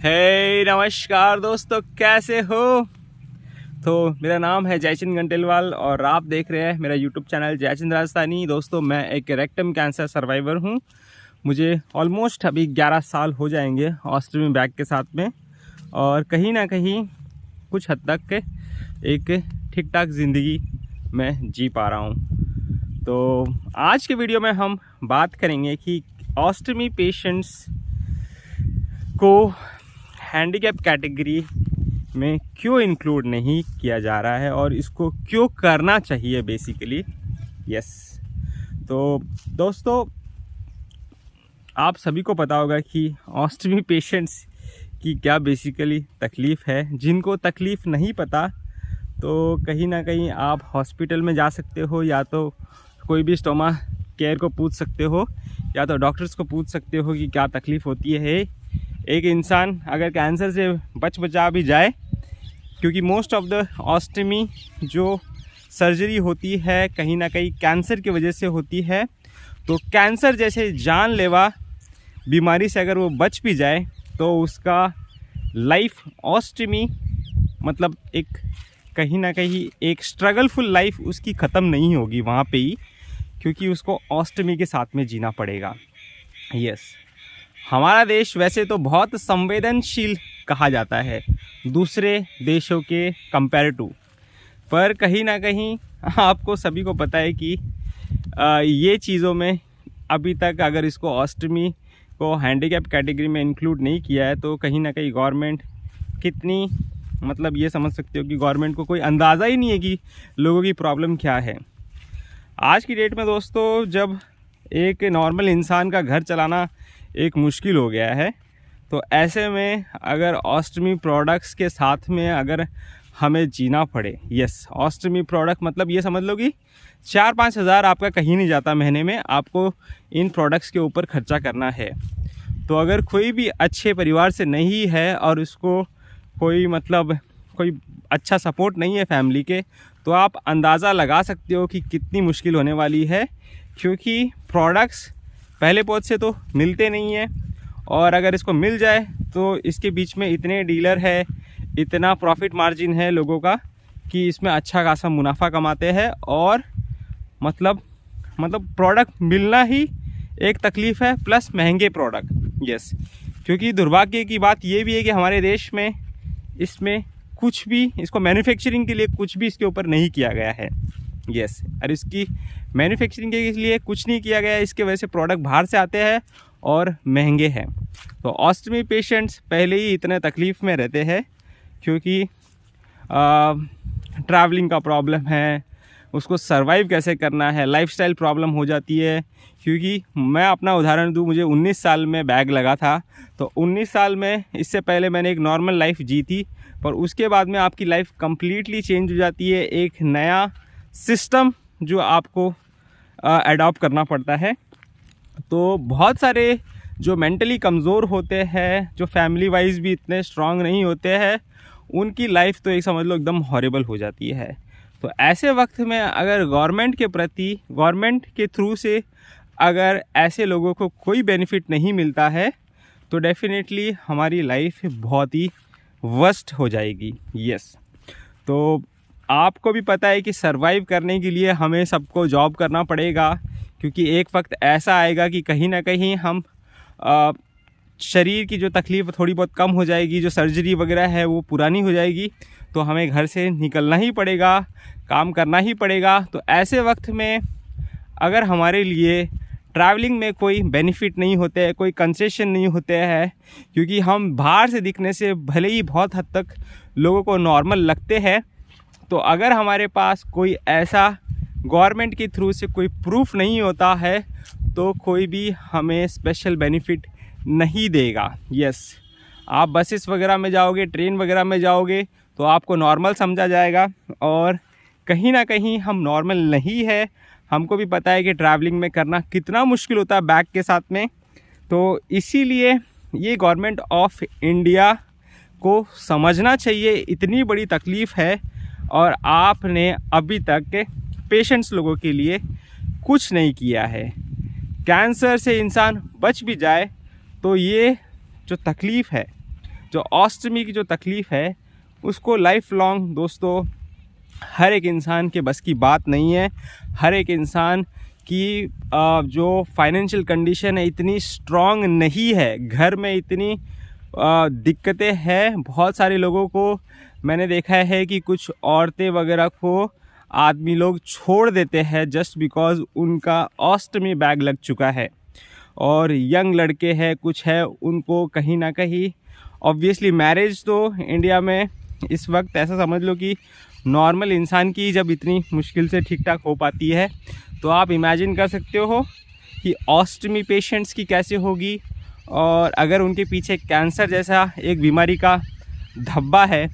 नमस्कार दोस्तों, कैसे हो। तो मेरा नाम है जयचंद गंटेलवाल और आप देख रहे हैं मेरा यूट्यूब चैनल जयचंद राजस्थानी। दोस्तों, मैं एक रेक्टम कैंसर सर्वाइवर हूं। मुझे ऑलमोस्ट अभी 11 साल हो जाएंगे ऑस्ट्रेलियन बैग के साथ में, और कहीं ना कहीं कुछ हद तक एक ठीक ठाक ज़िंदगी मैं जी पा रहा हूं। तो आज के वीडियो में हम बात करेंगे कि ऑस्टमी पेशेंट्स को हैंडीकैप कैटेगरी में क्यों इंक्लूड नहीं किया जा रहा है और इसको क्यों करना चाहिए बेसिकली। यस, तो दोस्तों, आप सभी को पता होगा कि ऑस्टमी पेशेंट्स की क्या बेसिकली तकलीफ़ है। जिनको तकलीफ़ नहीं पता तो कहीं ना कहीं आप हॉस्पिटल में जा सकते हो, या तो कोई भी स्टोमा केयर को पूछ सकते हो, या तो डॉक्टर्स को पूछ सकते हो कि क्या तकलीफ़ होती है। एक इंसान अगर कैंसर से बचा भी जाए, क्योंकि मोस्ट ऑफ द ऑस्टमी जो सर्जरी होती है कहीं ना कहीं कैंसर की वजह से होती है, तो कैंसर जैसे जानलेवा बीमारी से अगर वो बच भी जाए तो उसका लाइफ ऑस्टमी मतलब एक कहीं ना कहीं एक स्ट्रगलफुल लाइफ उसकी ख़त्म नहीं होगी वहाँ पे ही, क्योंकि उसको ऑस्टमी के साथ में जीना पड़ेगा। यस, हमारा देश वैसे तो बहुत संवेदनशील कहा जाता है दूसरे देशों के कंपेयर टू, पर कहीं ना कहीं आपको सभी को पता है कि ये चीज़ों में अभी तक अगर इसको ऑस्टमी को हैंडीकैप कैटेगरी में इंक्लूड नहीं किया है तो कहीं ना कहीं गवर्नमेंट कितनी मतलब ये समझ सकते हो कि गवर्नमेंट को कोई अंदाज़ा ही नहीं है कि लोगों की प्रॉब्लम क्या है। आज की डेट में दोस्तों, जब एक नॉर्मल इंसान का घर चलाना एक मुश्किल हो गया है, तो ऐसे में अगर ऑस्टमी प्रोडक्ट्स के साथ में अगर हमें जीना पड़े, यस, ऑस्टमी प्रोडक्ट मतलब ये समझ लो कि 4-5 हज़ार आपका कहीं नहीं जाता महीने में, आपको इन प्रोडक्ट्स के ऊपर खर्चा करना है। तो अगर कोई भी अच्छे परिवार से नहीं है और उसको कोई अच्छा सपोर्ट नहीं है फैमिली के, तो आप अंदाज़ा लगा सकते हो कि कितनी मुश्किल होने वाली है, क्योंकि प्रोडक्ट्स पहले पहुंच से तो मिलते नहीं है, और अगर इसको मिल जाए तो इसके बीच में इतने डीलर है, इतना प्रॉफिट मार्जिन है लोगों का कि इसमें अच्छा खासा मुनाफा कमाते हैं, और मतलब प्रोडक्ट मिलना ही एक तकलीफ़ है, प्लस महंगे प्रोडक्ट। यस, क्योंकि दुर्भाग्य की बात ये भी है कि हमारे देश में इसमें कुछ भी इसको मैन्युफैक्चरिंग के लिए कुछ भी इसके ऊपर नहीं किया गया है। यस, और इसकी मैन्युफैक्चरिंग के लिए कुछ नहीं किया गया है, इसके वजह से प्रोडक्ट बाहर से आते हैं और महंगे हैं। तो ऑस्टमी पेशेंट्स पहले ही इतने तकलीफ़ में रहते हैं, क्योंकि ट्रैवलिंग का प्रॉब्लम है, उसको सरवाइव कैसे करना है, लाइफस्टाइल प्रॉब्लम हो जाती है। क्योंकि मैं अपना उदाहरण दूं, मुझे 19 साल में बैग लगा था, तो 19 साल में इससे पहले मैंने एक नॉर्मल लाइफ जी थी, पर उसके बाद में आपकी लाइफ कम्प्लीटली चेंज हो जाती है। एक नया सिस्टम जो आपको अडॉप्ट करना पड़ता है। तो बहुत सारे जो मेंटली कमज़ोर होते हैं, जो फैमिली वाइज भी इतने स्ट्रांग नहीं होते हैं, उनकी लाइफ तो एक समझ लो एकदम हॉरिबल हो जाती है। तो ऐसे वक्त में अगर गवर्नमेंट के थ्रू से अगर ऐसे लोगों को कोई बेनिफिट नहीं मिलता है तो डेफिनेटली हमारी लाइफ बहुत ही वर्स्ट हो जाएगी। यस, तो आपको भी पता है कि सरवाइव करने के लिए हमें सबको जॉब करना पड़ेगा, क्योंकि एक वक्त ऐसा आएगा कि कहीं ना कहीं हम शरीर की जो तकलीफ़ थोड़ी बहुत कम हो जाएगी, जो सर्जरी वगैरह है वो पुरानी हो जाएगी, तो हमें घर से निकलना ही पड़ेगा, काम करना ही पड़ेगा। तो ऐसे वक्त में अगर हमारे लिए ट्रैवलिंग में कोई बेनिफिट नहीं होते हैं, कोई कंसेशन नहीं होते हैं, क्योंकि हम बाहर से दिखने से भले ही बहुत हद तक लोगों को नॉर्मल लगते हैं, तो अगर हमारे पास कोई ऐसा गवर्नमेंट के थ्रू से कोई प्रूफ नहीं होता है तो कोई भी हमें स्पेशल बेनिफिट नहीं देगा। यस, आप बसेस वगैरह में जाओगे, ट्रेन वगैरह में जाओगे तो आपको नॉर्मल समझा जाएगा, और कहीं ना कहीं हम नॉर्मल नहीं है। हमको भी पता है कि ट्रैवलिंग में करना कितना मुश्किल होता है बैग के साथ में। तो इसीलिए ये गवर्नमेंट ऑफ इंडिया को समझना चाहिए, इतनी बड़ी तकलीफ़ है और आपने अभी तक पेशेंट्स लोगों के लिए कुछ नहीं किया है। कैंसर से इंसान बच भी जाए तो ये जो तकलीफ़ है जो ऑस्टमी की जो तकलीफ़ है उसको लाइफ लॉन्ग दोस्तों हर एक इंसान के बस की बात नहीं है। हर एक इंसान की जो फाइनेंशियल कंडीशन है इतनी स्ट्रॉन्ग नहीं है, घर में इतनी दिक्कतें हैं। बहुत सारे लोगों को मैंने देखा है कि कुछ औरतें वगैरह को आदमी लोग छोड़ देते हैं जस्ट बिकॉज़ उनका ऑस्टमी बैग लग चुका है। और यंग लड़के हैं कुछ है, उनको कहीं ना कहीं ऑब्वियसली मैरिज तो इंडिया में इस वक्त ऐसा समझ लो कि नॉर्मल इंसान की जब इतनी मुश्किल से ठीक ठाक हो पाती है तो आप इमेजिन कर सकते हो कि ऑस्टमी पेशेंट्स की कैसे होगी। और अगर उनके पीछे कैंसर जैसा एक बीमारी का धब्बा है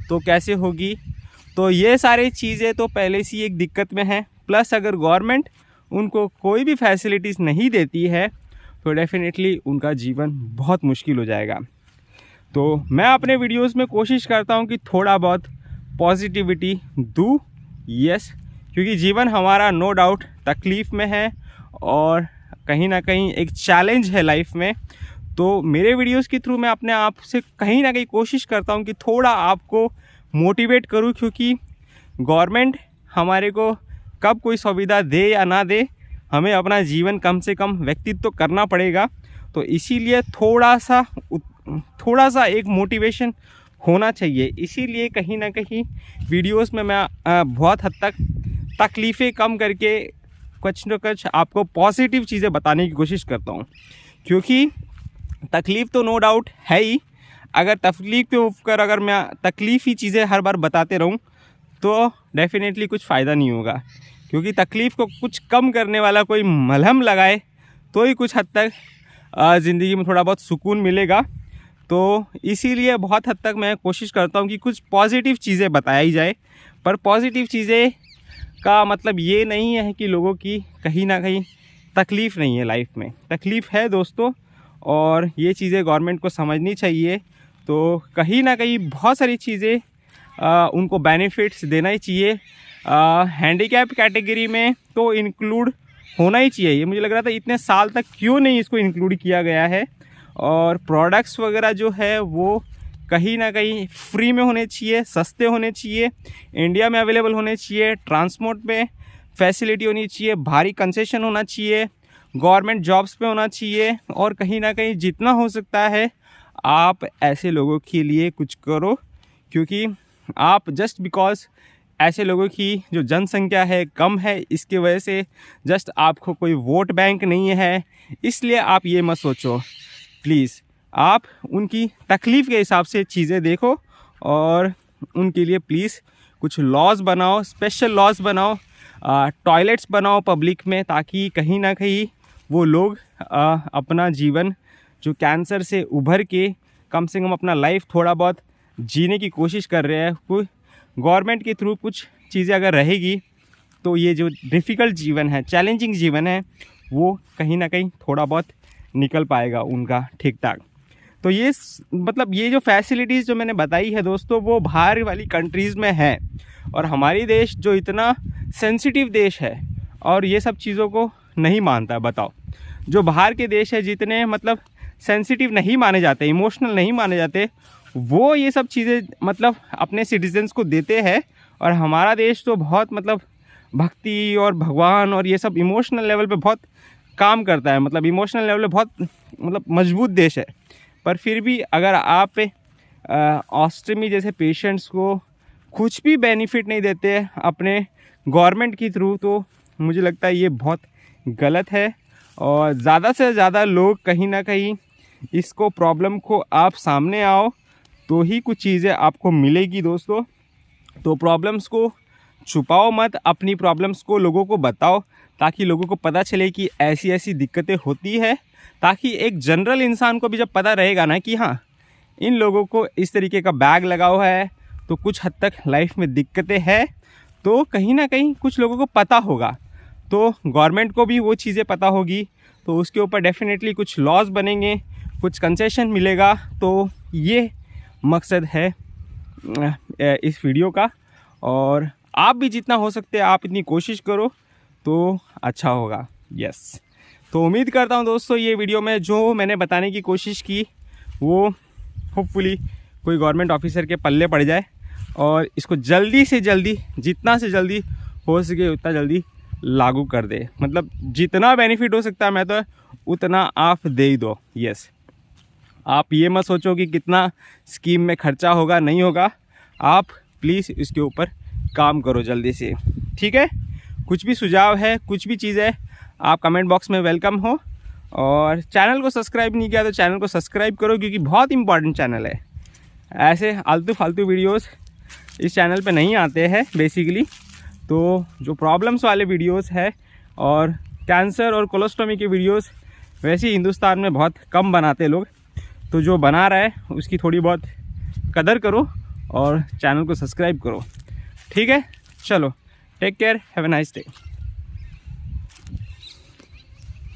तो कैसे होगी। तो ये सारी चीज़ें तो पहले से ही एक दिक्कत में है, प्लस अगर गवर्नमेंट उनको कोई भी फैसिलिटीज़ नहीं देती है तो डेफिनेटली उनका जीवन बहुत मुश्किल हो जाएगा। तो मैं अपने वीडियोस में कोशिश करता हूँ कि थोड़ा बहुत पॉजिटिविटी दूँ, यस, क्योंकि जीवन हमारा नो डाउट तकलीफ़ में है और कहीं ना कहीं एक चैलेंज है लाइफ में। तो मेरे वीडियोस के थ्रू मैं अपने आप से कहीं ना कहीं कोशिश करता हूँ कि थोड़ा आपको मोटिवेट करूँ, क्योंकि गवर्नमेंट हमारे को कब कोई सुविधा दे या ना दे, हमें अपना जीवन कम से कम व्यतीत तो करना पड़ेगा। तो इसीलिए थोड़ा सा एक मोटिवेशन होना चाहिए। इसीलिए कहीं ना कहीं वीडियोस में मैं बहुत हद तक तकलीफ़ें कम करके कुछ न कुछ आपको पॉजिटिव चीज़ें बताने की कोशिश करता हूँ, क्योंकि तकलीफ़ तो नो डाउट है ही। अगर तकलीफ़ के ऊपर अगर मैं तकलीफ़ ही चीज़ें हर बार बताते रहूँ तो डेफिनेटली कुछ फ़ायदा नहीं होगा, क्योंकि तकलीफ़ को कुछ कम करने वाला कोई मलहम लगाए तो ही कुछ हद तक ज़िंदगी में थोड़ा बहुत सुकून मिलेगा। तो इसीलिए बहुत हद तक मैं कोशिश करता हूँ कि कुछ पॉजिटिव चीज़ें बताई जाए। पर पॉजिटिव चीज़ें का मतलब ये नहीं है कि लोगों की कहीं ना कहीं तकलीफ़ नहीं है, लाइफ में तकलीफ़ है दोस्तों, और ये चीज़ें गवर्नमेंट को समझनी चाहिए। तो कहीं ना कहीं बहुत सारी चीज़ें उनको बेनिफिट्स देना ही चाहिए। हैंडीकैप कैटेगरी में तो इंक्लूड होना ही चाहिए। ये मुझे लग रहा था इतने साल तक क्यों नहीं इसको इंक्लूड किया गया है। और प्रोडक्ट्स वगैरह जो है वो कहीं ना कहीं फ्री में होने चाहिए, सस्ते होने चाहिए, इंडिया में अवेलेबल होने चाहिए, ट्रांसपोर्ट में फैसिलिटी होनी चाहिए, भारी कंसेशन होना चाहिए, गवर्नमेंट जॉब्स पे होना चाहिए। और कहीं ना कहीं जितना हो सकता है आप ऐसे लोगों के लिए कुछ करो, क्योंकि आप जस्ट बिकॉज ऐसे लोगों की जो जनसंख्या है कम है, इसके वजह से जस्ट आपको कोई वोट बैंक नहीं है, इसलिए आप ये मत सोचो। प्लीज़ आप उनकी तकलीफ़ के हिसाब से चीज़ें देखो और उनके लिए प्लीज़ कुछ लॉज बनाओ, स्पेशल लॉज बनाओ, टॉयलेट्स बनाओ पब्लिक में, ताकि कहीं ना कहीं वो लोग अपना जीवन जो कैंसर से उभर के कम से कम अपना लाइफ थोड़ा बहुत जीने की कोशिश कर रहे हैं। कोई गवर्नमेंट के थ्रू कुछ चीज़ें अगर रहेगी तो ये जो डिफ़िकल्ट जीवन है, चैलेंजिंग जीवन है, वो कहीं ना कहीं थोड़ा बहुत निकल पाएगा उनका ठीक ठाक। तो ये मतलब ये जो फैसिलिटीज़ जो मैंने बताई है दोस्तों वो बाहर वाली कंट्रीज़ में है, और हमारी देश जो इतना सेंसिटिव देश है और ये सब चीज़ों को नहीं मानता। बताओ, जो बाहर के देश है जितने मतलब सेंसिटिव नहीं माने जाते, इमोशनल नहीं माने जाते, वो ये सब चीज़ें मतलब अपने सिटीजन्स को देते हैं। और हमारा देश तो बहुत मतलब भक्ति और भगवान और ये सब इमोशनल लेवल पे बहुत काम करता है, मतलब इमोशनल लेवल पे बहुत मतलब मजबूत देश है। पर फिर भी अगर आप ऑस्टमी जैसे पेशेंट्स को कुछ भी बेनिफिट नहीं देते अपने गवर्नमेंट के थ्रू, तो मुझे लगता है ये बहुत गलत है। और ज़्यादा से ज़्यादा लोग कहीं ना कहीं इसको प्रॉब्लम को आप सामने आओ तो ही कुछ चीज़ें आपको मिलेगी दोस्तों। तो प्रॉब्लम्स को छुपाओ मत, अपनी प्रॉब्लम्स को लोगों को बताओ, ताकि लोगों को पता चले कि ऐसी ऐसी दिक्कतें होती है, ताकि एक जनरल इंसान को भी जब पता रहेगा ना कि हाँ इन लोगों को इस तरीके का बैग लगा हुआ है तो कुछ हद तक लाइफ में दिक्कतें हैं, तो कहीं ना कहीं कुछ लोगों को पता होगा, तो गवर्नमेंट को भी वो चीज़ें पता होगी, तो उसके ऊपर डेफिनेटली कुछ लॉज बनेंगे, कुछ कंसेशन मिलेगा। तो ये मकसद है इस वीडियो का, और आप भी जितना हो सकते हैं आप इतनी कोशिश करो तो अच्छा होगा। यस, तो उम्मीद करता हूँ दोस्तों ये वीडियो में जो मैंने बताने की कोशिश की वो होपफुली कोई गवर्नमेंट ऑफिसर के पल्ले पड़ जाए और इसको जल्दी से जल्दी, जितना से जल्दी हो सके उतना जल्दी लागू कर दे। मतलब जितना बेनिफिट हो सकता है मैं तो उतना आप दे ही दो। यस, आप ये मत सोचो कि कितना स्कीम में खर्चा होगा, नहीं होगा। आप प्लीज़ इसके ऊपर काम करो जल्दी से, ठीक है। कुछ भी सुझाव है, कुछ भी चीज़ है, आप कमेंट बॉक्स में वेलकम हो। और चैनल को सब्सक्राइब नहीं किया तो चैनल को सब्सक्राइब करो, क्योंकि बहुत इंपॉर्टेंट चैनल है। ऐसे आलतू फालतू वीडियोस इस चैनल पे नहीं आते हैं बेसिकली। तो जो प्रॉब्लम्स वाले वीडियोस है और कैंसर और कोलोस्टोमी के वीडियोस वैसे हिंदुस्तान में बहुत कम बनाते लोग। तो जो बना रहा है उसकी थोड़ी बहुत कदर करो और चैनल को सब्सक्राइब करो, ठीक है। चलो, take care, have a nice day.